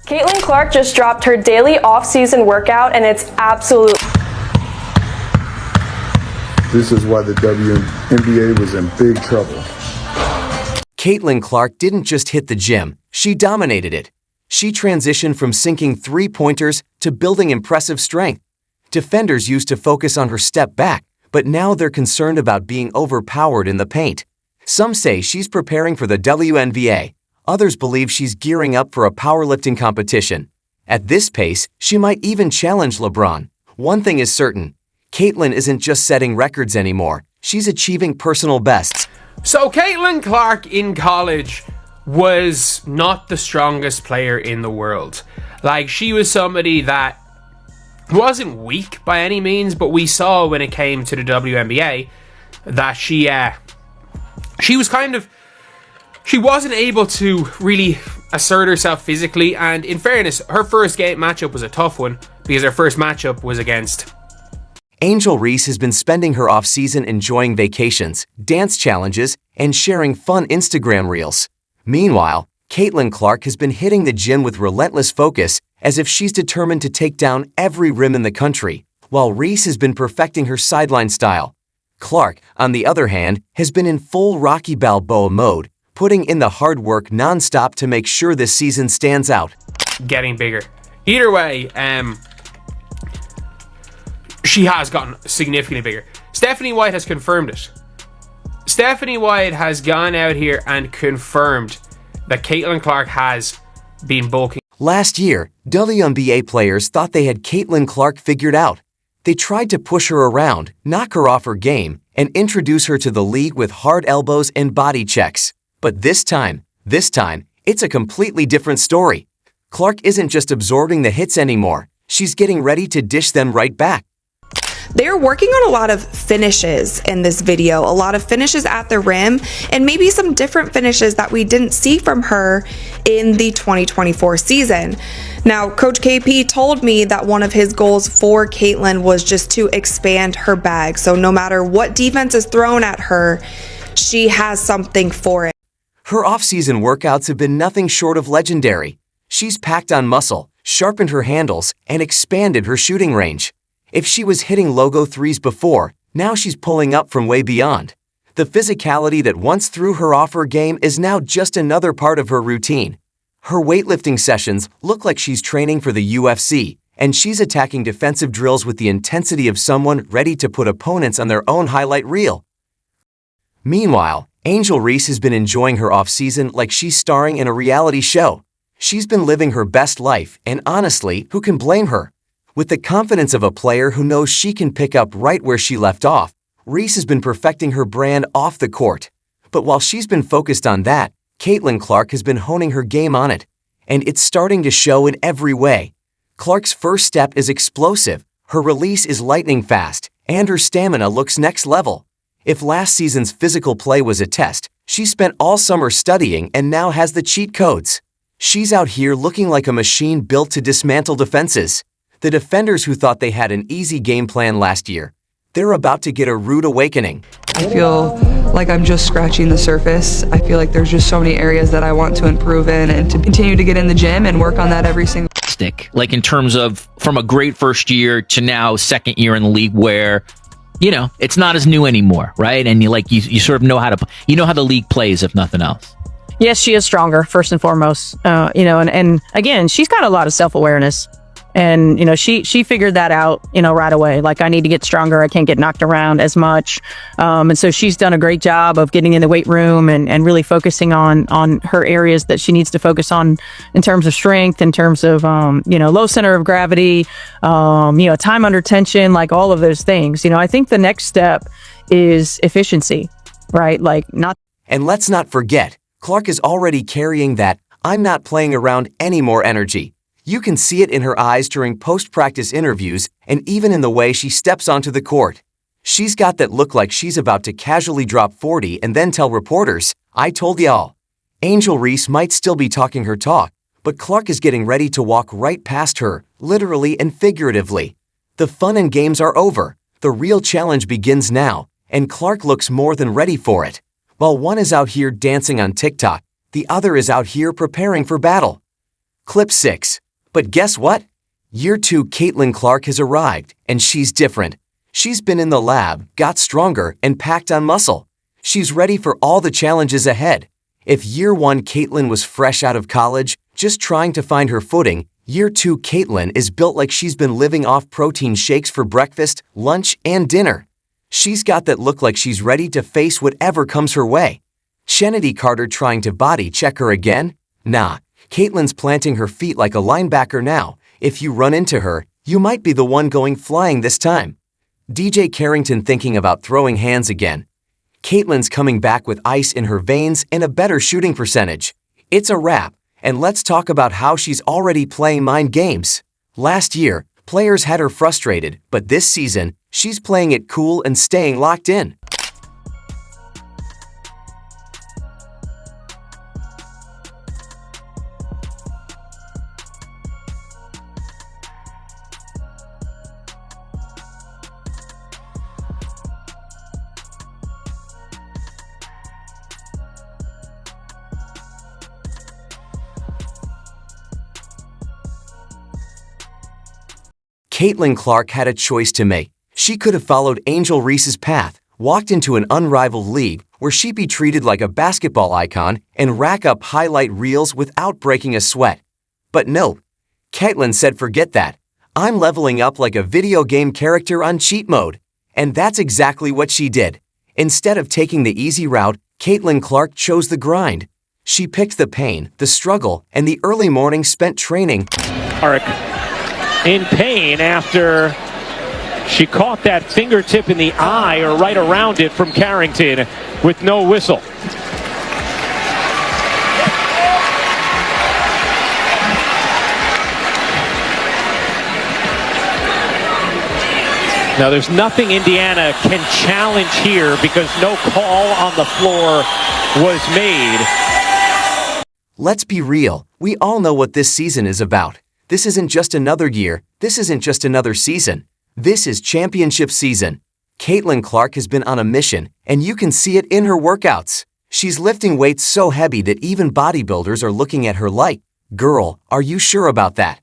Caitlin Clark just dropped her daily off-season workout, and it's absolute. This is why the WNBA was in big trouble. Caitlin Clark didn't just hit the gym, she dominated it. She transitioned from sinking three-pointers to building impressive strength. Defenders used to focus on her step back, but now they're concerned about being overpowered in the paint. Some say she's preparing for the WNBA. Others believe she's gearing up for a powerlifting competition. At this pace, she might even challenge LeBron. One thing is certain, Caitlin isn't just setting records anymore, she's achieving personal bests. So Caitlin Clark in college was not the strongest player in the world. Like, she was somebody that wasn't weak by any means, but we saw when it came to the WNBA that she wasn't able to really assert herself physically. And in fairness, her first game matchup was a tough one because her first matchup was against Angel Reese has been spending her off-season enjoying vacations, dance challenges, and sharing fun Instagram reels. Meanwhile, Caitlin Clark has been hitting the gym with relentless focus as if she's determined to take down every rim in the country, while Reese has been perfecting her sideline style. Clark, on the other hand, has been in full Rocky Balboa mode, putting in the hard work non-stop to make sure this season stands out. Getting bigger. Either way, she has gotten significantly bigger. Stephanie White has confirmed it. Stephanie White has gone out here and confirmed that Caitlin Clark has been bulking. Last year, WNBA players thought they had Caitlin Clark figured out. They tried to push her around, knock her off her game, and introduce her to the league with hard elbows and body checks. But this time, it's a completely different story. Clark isn't just absorbing the hits anymore, she's getting ready to dish them right back. They're working on a lot of finishes in this video, a lot of finishes at the rim, and maybe some different finishes that we didn't see from her in the 2024 season. Now, Coach KP told me that one of his goals for Caitlin was just to expand her bag. So no matter what defense is thrown at her, she has something for it. Her off-season workouts have been nothing short of legendary. She's packed on muscle, sharpened her handles, and expanded her shooting range. If she was hitting logo threes before, now she's pulling up from way beyond. The physicality that once threw her off her game is now just another part of her routine. Her weightlifting sessions look like she's training for the UFC, and she's attacking defensive drills with the intensity of someone ready to put opponents on their own highlight reel. Meanwhile, Angel Reese has been enjoying her off-season like she's starring in a reality show. She's been living her best life, and honestly, who can blame her? With the confidence of a player who knows she can pick up right where she left off, Reese has been perfecting her brand off the court. But while she's been focused on that, Caitlin Clark has been honing her game on it. And it's starting to show in every way. Clark's first step is explosive, her release is lightning fast, and her stamina looks next level. If last season's physical play was a test, she spent all summer studying and now has the cheat codes. She's out here looking like a machine built to dismantle defenses. The defenders who thought they had an easy game plan last year, they're about to get a rude awakening. I feel like I'm just scratching the surface. I feel like there's just so many areas that I want to improve in and to continue to get in the gym and work on that every single stick. Like in terms of from a great first year to now second year in the league where, you know, it's not as new anymore, right? And you sort of know how the league plays, if nothing else. Yes, she is stronger, first and foremost. And again, she's got a lot of self-awareness. And, she figured that out, right away. Like, I need to get stronger. I can't get knocked around as much. And so she's done a great job of getting in the weight room and really focusing on her areas that she needs to focus on in terms of strength, in terms of, low center of gravity, time under tension, like all of those things. I think the next step is efficiency, right? And let's not forget, Clark is already carrying that "I'm not playing around anymore" energy. You can see it in her eyes during post-practice interviews and even in the way she steps onto the court. She's got that look like she's about to casually drop 40 and then tell reporters, "I told y'all." Angel Reese might still be talking her talk, but Clark is getting ready to walk right past her, literally and figuratively. The fun and games are over. The real challenge begins now, and Clark looks more than ready for it. While one is out here dancing on TikTok, the other is out here preparing for battle. Clip 6. But guess what? Year 2 Caitlin Clark has arrived, and she's different. She's been in the lab, got stronger, and packed on muscle. She's ready for all the challenges ahead. If Year 1 Caitlin was fresh out of college, just trying to find her footing, Year 2 Caitlin is built like she's been living off protein shakes for breakfast, lunch, and dinner. She's got that look like she's ready to face whatever comes her way. Shenedy Carter trying to body check her again? Nah, Caitlin's planting her feet like a linebacker now. If you run into her, you might be the one going flying this time. DJ Carrington thinking about throwing hands again. Caitlin's coming back with ice in her veins and a better shooting percentage. It's a wrap, and let's talk about how she's already playing mind games. Last year, players had her frustrated, but this season, she's playing it cool and staying locked in. Caitlin Clark had a choice to make. She could have followed Angel Reese's path, walked into an unrivaled league where she'd be treated like a basketball icon and rack up highlight reels without breaking a sweat. But no, Caitlin said forget that. I'm leveling up like a video game character on cheat mode. And that's exactly what she did. Instead of taking the easy route, Caitlin Clark chose the grind. She picked the pain, the struggle, and the early morning spent training. In pain after she caught that fingertip in the eye or right around it from Carrington with no whistle. Now there's nothing Indiana can challenge here because no call on the floor was made. Let's be real, we all know what this season is about. This isn't just another year, this isn't just another season. This is championship season. Caitlin Clark has been on a mission, and you can see it in her workouts. She's lifting weights so heavy that even bodybuilders are looking at her like, girl, are you sure about that?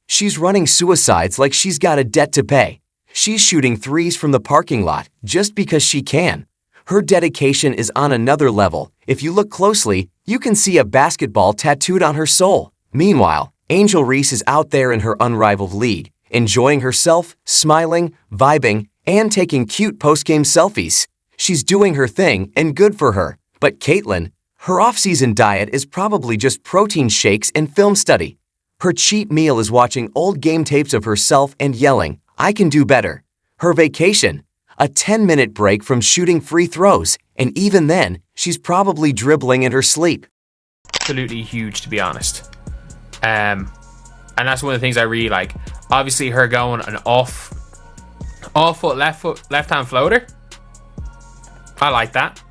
She's running suicides like she's got a debt to pay. She's shooting threes from the parking lot just because she can. Her dedication is on another level. If you look closely, you can see a basketball tattooed on her soul. Meanwhile, Angel Reese is out there in her unrivaled league, enjoying herself, smiling, vibing, and taking cute post-game selfies. She's doing her thing, and good for her. But Caitlin, her off-season diet is probably just protein shakes and film study. Her cheat meal is watching old game tapes of herself and yelling, I can do better. Her vacation, a 10-minute break from shooting free throws, and even then, she's probably dribbling in her sleep. Absolutely huge, to be honest. And that's one of the things I really like. Obviously, her going an off foot, left hand floater. I like that.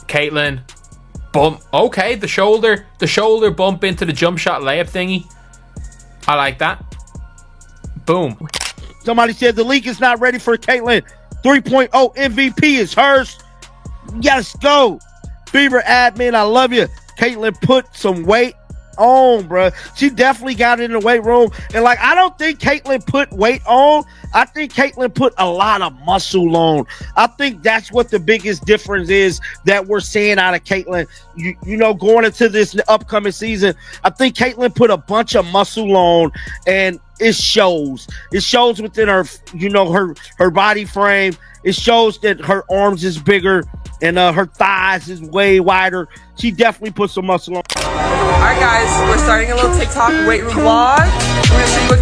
Caitlin, bump. Okay, the shoulder bump into the jump shot layup thingy. I like that. Boom. Somebody said the league is not ready for Caitlin. 3.0 MVP is hers. Yes, go. Beaver admin, I love you. Caitlin put some weight on, bro. She definitely got in the weight room. And like, I don't think Caitlin put weight on. I think Caitlin put a lot of muscle on. I think that's what the biggest difference is that we're seeing out of Caitlin. You know, going into this upcoming season, I think Caitlin put a bunch of muscle on, and it shows. It shows within her, you know, her body frame. It shows that her arms is bigger and her thighs is way wider. She definitely put some muscle on. All right, guys, we're starting a little TikTok weight room vlog. We're gonna see what